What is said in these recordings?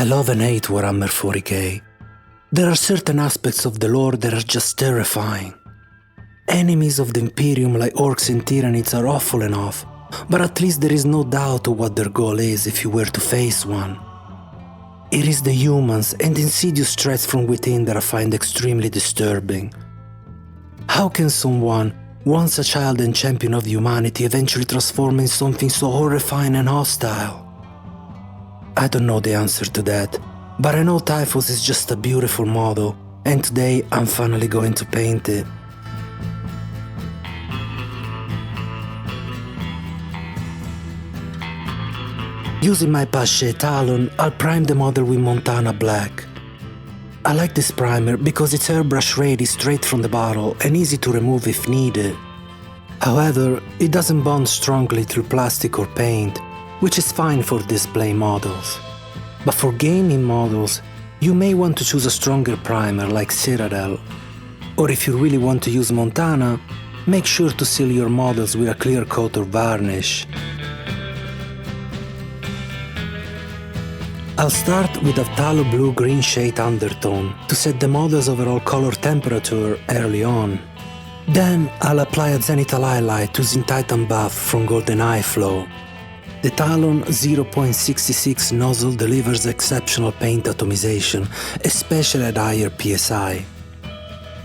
I love and hate Warhammer 40k. There are certain aspects of the lore that are just terrifying. Enemies of the Imperium like orcs and Tyranids are awful enough, but at least there is no doubt of what their goal is if you were to face one. It is the humans and insidious threats from within that I find extremely disturbing. How can someone, once a child and champion of humanity, eventually transform in something so horrifying and hostile? I don't know the answer to that, but I know Typhus is just a beautiful model, and today I'm finally going to paint it. Using my Pache Talon, I'll prime the model with Montana Black. I like this primer because it's airbrush ready straight from the bottle and easy to remove if needed. However, it doesn't bond strongly through plastic or paint, which is fine for display models. But for gaming models, you may want to choose a stronger primer like Citadel. Or if you really want to use Montana, make sure to seal your models with a clear coat or varnish. I'll start with a phthalo blue-green shade undertone to set the model's overall color temperature early on. Then I'll apply a zenithal highlight using Titan Buff from GoldenEye Flow. The Talon 0.66 nozzle delivers exceptional paint atomization, especially at higher PSI.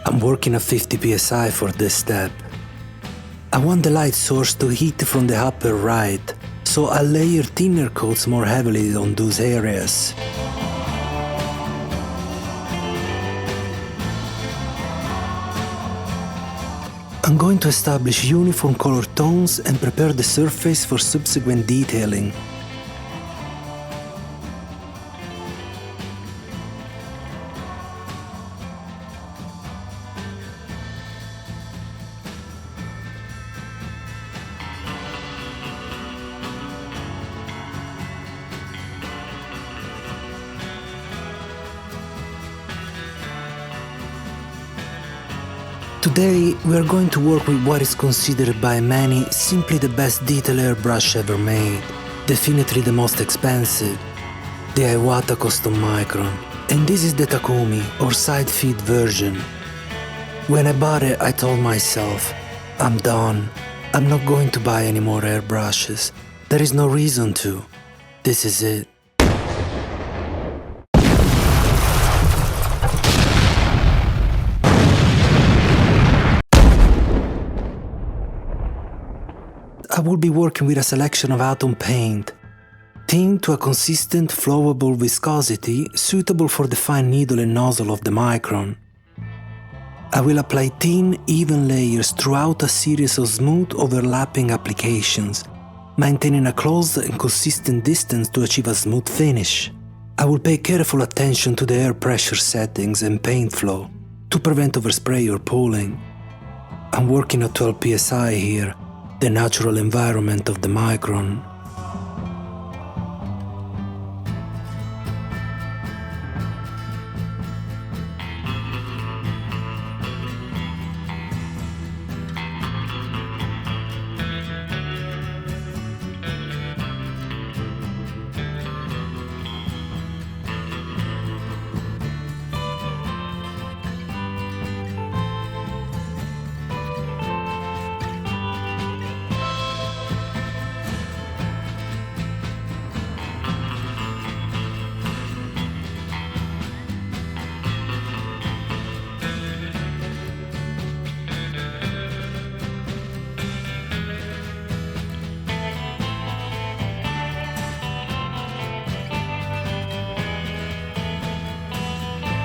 I'm working at 50 PSI for this step. I want the light source to hit from the upper right, so I'll layer thinner coats more heavily on those areas. I'm going to establish uniform color tones and prepare the surface for subsequent detailing. Today, we are going to work with what is considered by many simply the best detail airbrush ever made, definitely the most expensive, the Iwata Custom Micron, and this is the Takumi or side feed version. When I bought it, I told myself, I'm done, I'm not going to buy any more airbrushes, there is no reason to, this is it. I will be working with a selection of atom paint, thinned to a consistent, flowable viscosity suitable for the fine needle and nozzle of the Micron. I will apply thin, even layers throughout a series of smooth, overlapping applications, maintaining a close and consistent distance to achieve a smooth finish. I will pay careful attention to the air pressure settings and paint flow to prevent overspray or pooling. I'm working at 12 psi here, the natural environment of the Micron.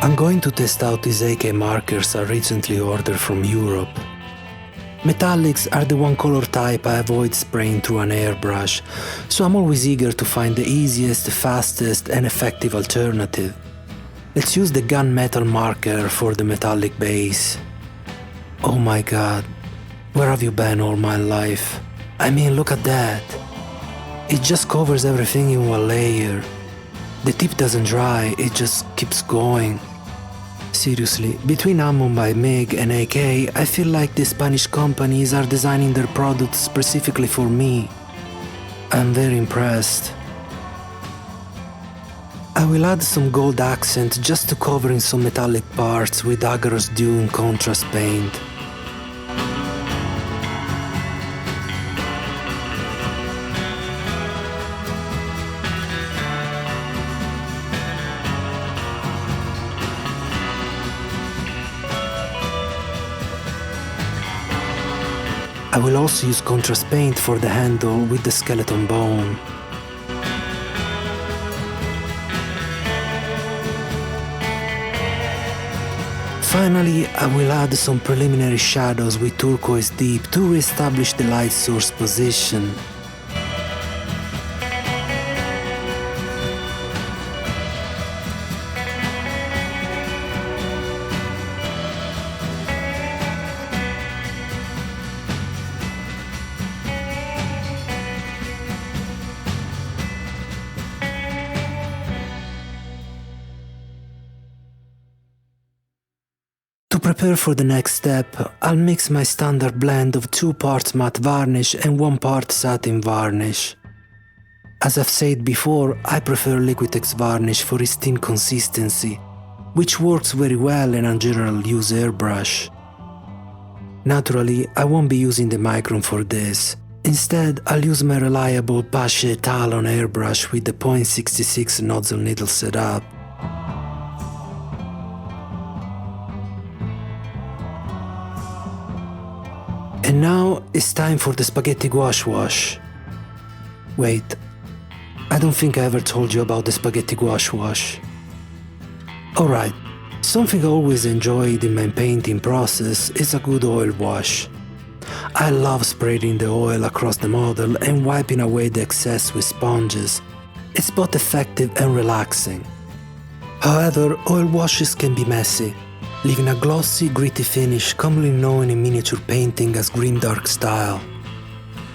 I'm going to test out these AK markers I recently ordered from Europe. Metallics are the one color type I avoid spraying through an airbrush, so I'm always eager to find the easiest, fastest and effective alternative. Let's use the gunmetal marker for the metallic base. Oh my god, where have you been all my life? I mean, look at that. It just covers everything in one layer. The tip doesn't dry, it just keeps going. Seriously, between Ammon by MiG and AK, I feel like the Spanish companies are designing their products specifically for me. I'm very impressed. I will add some gold accent just to cover in some metallic parts with Agar's Dune contrast paint. I will also use contrast paint for the handle with the skeleton bone. Finally, I will add some preliminary shadows with turquoise deep to re-establish the light source position. To prepare for the next step, I'll mix my standard blend of 2 parts matte varnish and 1 part satin varnish. As I've said before, I prefer Liquitex varnish for its thin consistency, which works very well and I generally use airbrush. Naturally, I won't be using the Micron for this. Instead, I'll use my reliable Pache Talon airbrush with the .66 nozzle needle setup. And now it's time for the spaghetti gouache wash. Wait, I don't think I ever told you about the spaghetti gouache wash. Alright, something I always enjoyed in my painting process is a good oil wash. I love spraying the oil across the model and wiping away the excess with sponges. It's both effective and relaxing. However, oil washes can be messy, leaving a glossy, gritty finish commonly known in miniature painting as grimdark style.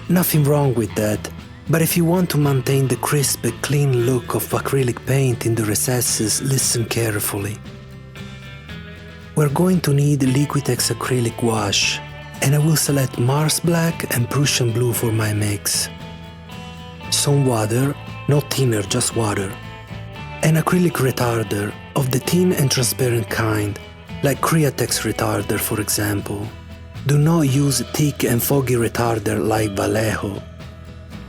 Nothing wrong with that, but if you want to maintain the crisp, clean look of acrylic paint in the recesses, listen carefully. We're going to need Liquitex acrylic gouache, and I will select Mars Black and Prussian Blue for my mix. Some water, not thinner, just water. An acrylic retarder of the thin and transparent kind, like Createx retarder for example. Do not use thick and foggy retarder like Vallejo.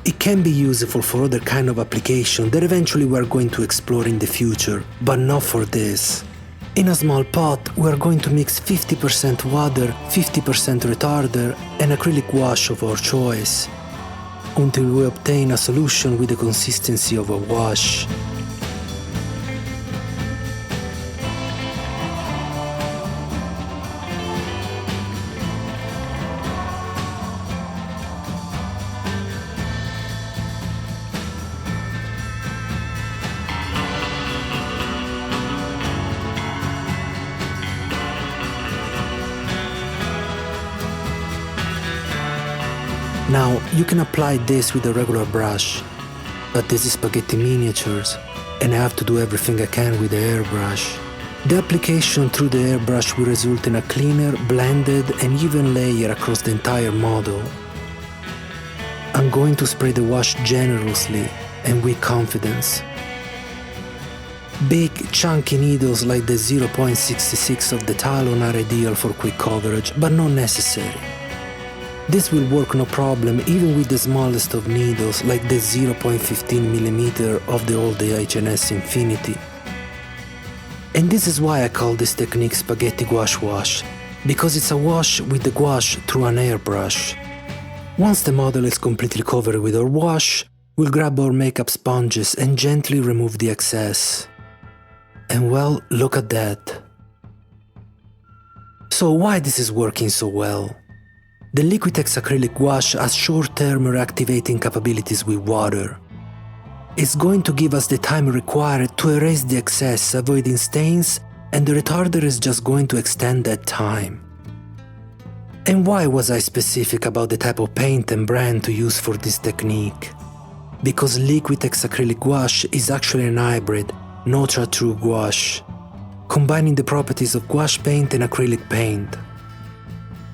It can be useful for other kind of application that eventually we are going to explore in the future, but not for this. In a small pot, we are going to mix 50% water, 50% retarder and acrylic wash of our choice, until we obtain a solution with the consistency of a wash. Now, you can apply this with a regular brush, but this is spaghetti miniatures, and I have to do everything I can with the airbrush. The application through the airbrush will result in a cleaner, blended and even layer across the entire model. I'm going to spray the wash generously and with confidence. Big, chunky needles like the 0.66 of the Talon are ideal for quick coverage, but not necessary. This will work no problem even with the smallest of needles like the 0.15mm of the old HNS Infinity. And this is why I call this technique spaghetti gouache wash, because it's a wash with the gouache through an airbrush. Once the model is completely covered with our wash, we'll grab our makeup sponges and gently remove the excess. And well, look at that. So why this is working so well? The Liquitex acrylic gouache has short-term reactivating capabilities with water. It's going to give us the time required to erase the excess, avoiding stains, and the retarder is just going to extend that time. And why was I specific about the type of paint and brand to use for this technique? Because Liquitex acrylic gouache is actually an hybrid, not a true gouache, combining the properties of gouache paint and acrylic paint.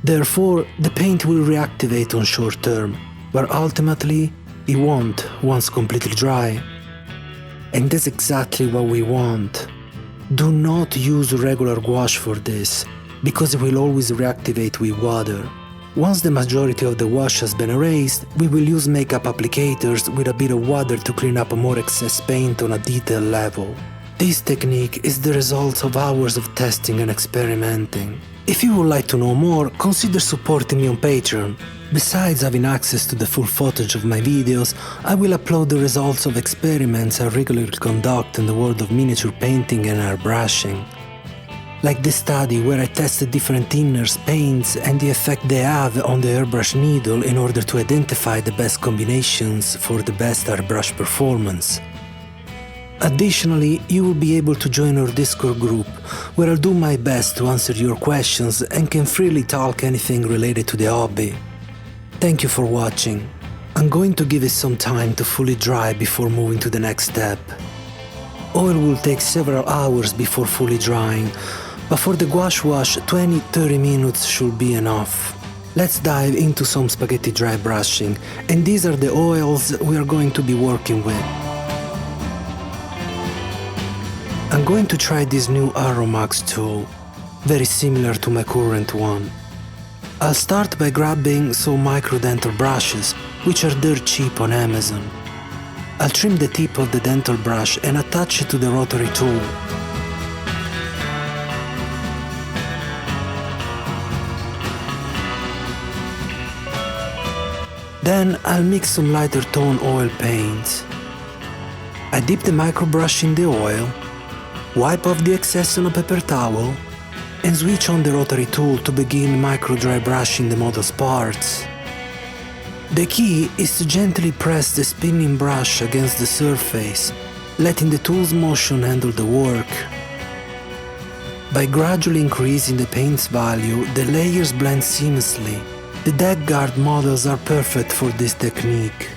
Therefore, the paint will reactivate on short term, but ultimately, it won't once completely dry. and that's exactly what we want. Do not use regular gouache for this, because it will always reactivate with water. Once the majority of the wash has been erased, we will use makeup applicators with a bit of water to clean up more excess paint on a detail level. This technique is the result of hours of testing and experimenting. If you would like to know more, consider supporting me on Patreon. Besides having access to the full footage of my videos, I will upload the results of experiments I regularly conduct in the world of miniature painting and airbrushing. Like this study where I tested different thinners, paints and the effect they have on the airbrush needle in order to identify the best combinations for the best airbrush performance. Additionally, you will be able to join our Discord group, where I'll do my best to answer your questions and can freely talk anything related to the hobby. Thank you for watching. I'm going to give it some time to fully dry before moving to the next step. Oil will take several hours before fully drying, but for the gouache wash 20-30 minutes should be enough. Let's dive into some spaghetti dry brushing, and these are the oils we are going to be working with. I'm going to try this new Aromax tool, very similar to my current one. I'll start by grabbing some micro dental brushes, which are dirt cheap on Amazon. I'll trim the tip of the dental brush and attach it to the rotary tool. Then I'll mix some lighter tone oil paints. I dip the micro brush in the oil, wipe off the excess on a paper towel, and switch on the rotary tool to begin micro dry brushing the model's parts. The key is to gently press the spinning brush against the surface, letting the tool's motion handle the work. By gradually increasing the paint's value, the layers blend seamlessly. The deck guard models are perfect for this technique.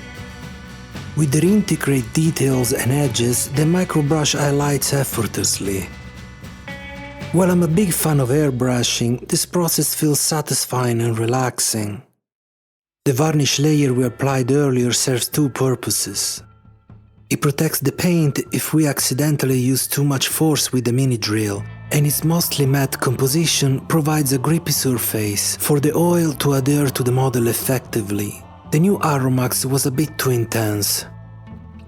With their intricate details and edges, the microbrush highlights effortlessly. While I'm a big fan of airbrushing, this process feels satisfying and relaxing. The varnish layer we applied earlier serves two purposes. It protects the paint if we accidentally use too much force with the mini drill, and its mostly matte composition provides a grippy surface for the oil to adhere to the model effectively. The new Aromax was a bit too intense,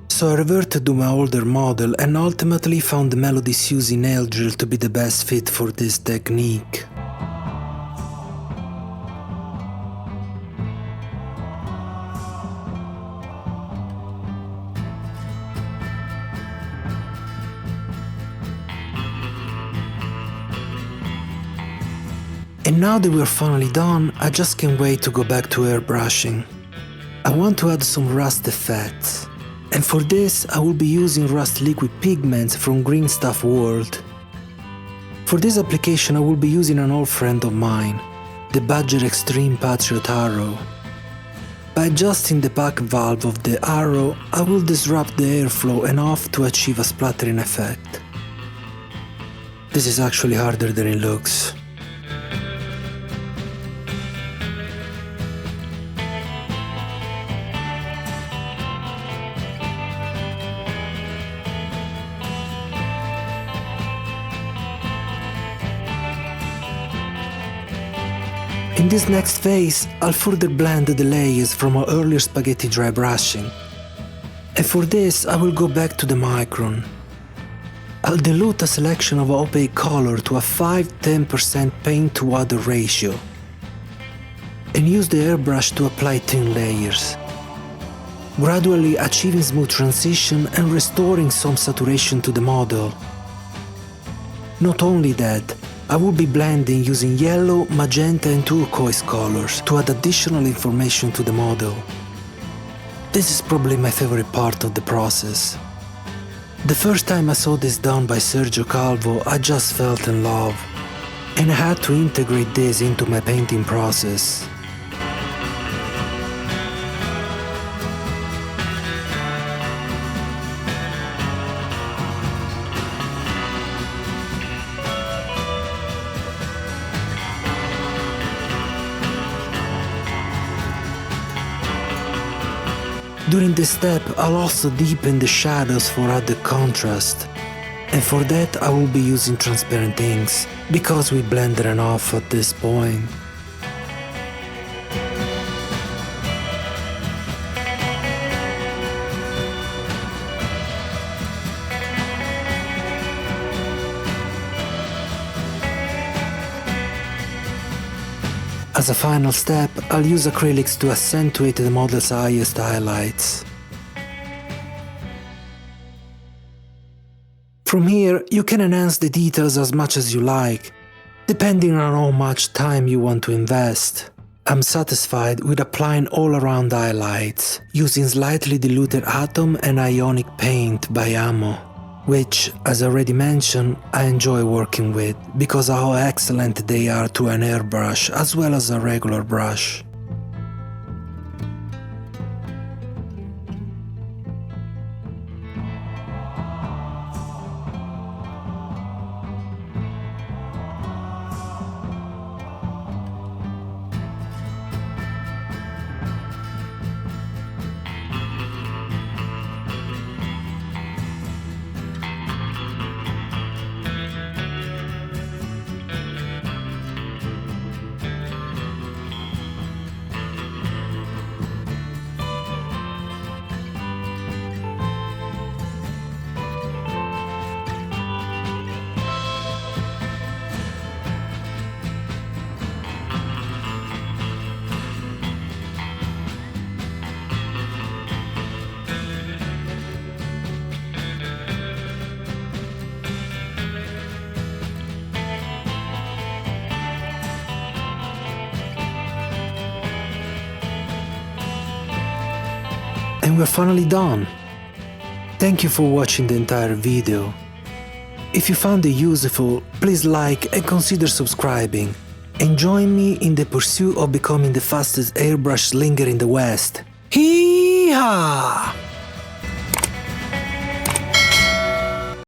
so I reverted to my older model and ultimately found the Melody Suzy nail drill to be the best fit for this technique. And now that we're finally done, I just can't wait to go back to airbrushing. I want to add some rust effects, and for this I will be using rust liquid pigments from Green Stuff World. For this application I will be using an old friend of mine, the Badger Extreme Patriot Arrow. By adjusting the back valve of the arrow, I will disrupt the airflow enough to achieve a splattering effect. This is actually harder than it looks. In this next phase, I'll further blend the layers from our earlier spaghetti dry brushing. And for this, I will go back to the Micron. I'll dilute a selection of opaque color to a 5-10% paint to water ratio, and use the airbrush to apply thin layers, gradually achieving smooth transition and restoring some saturation to the model. Not only that, I will be blending using yellow, magenta and turquoise colors to add additional information to the model. This is probably my favorite part of the process. The first time I saw this done by Sergio Calvo, I just fell in love, and I had to integrate this into my painting process. During this step, I'll also deepen the shadows for added contrast. And for that I will be using transparent inks, because we blended enough at this point. As a final step, I'll use acrylics to accentuate the model's highest highlights. From here, you can enhance the details as much as you like, depending on how much time you want to invest. I'm satisfied with applying all-around highlights, using slightly diluted Atom and Ionic paint by Ammo, which, as I already mentioned, I enjoy working with because of how excellent they are to an airbrush as well as a regular brush. And we're finally done. Thank you for watching the entire video. If you found it useful, please like and consider subscribing, and join me in the pursuit of becoming the fastest airbrush slinger in the West. Hee-haw!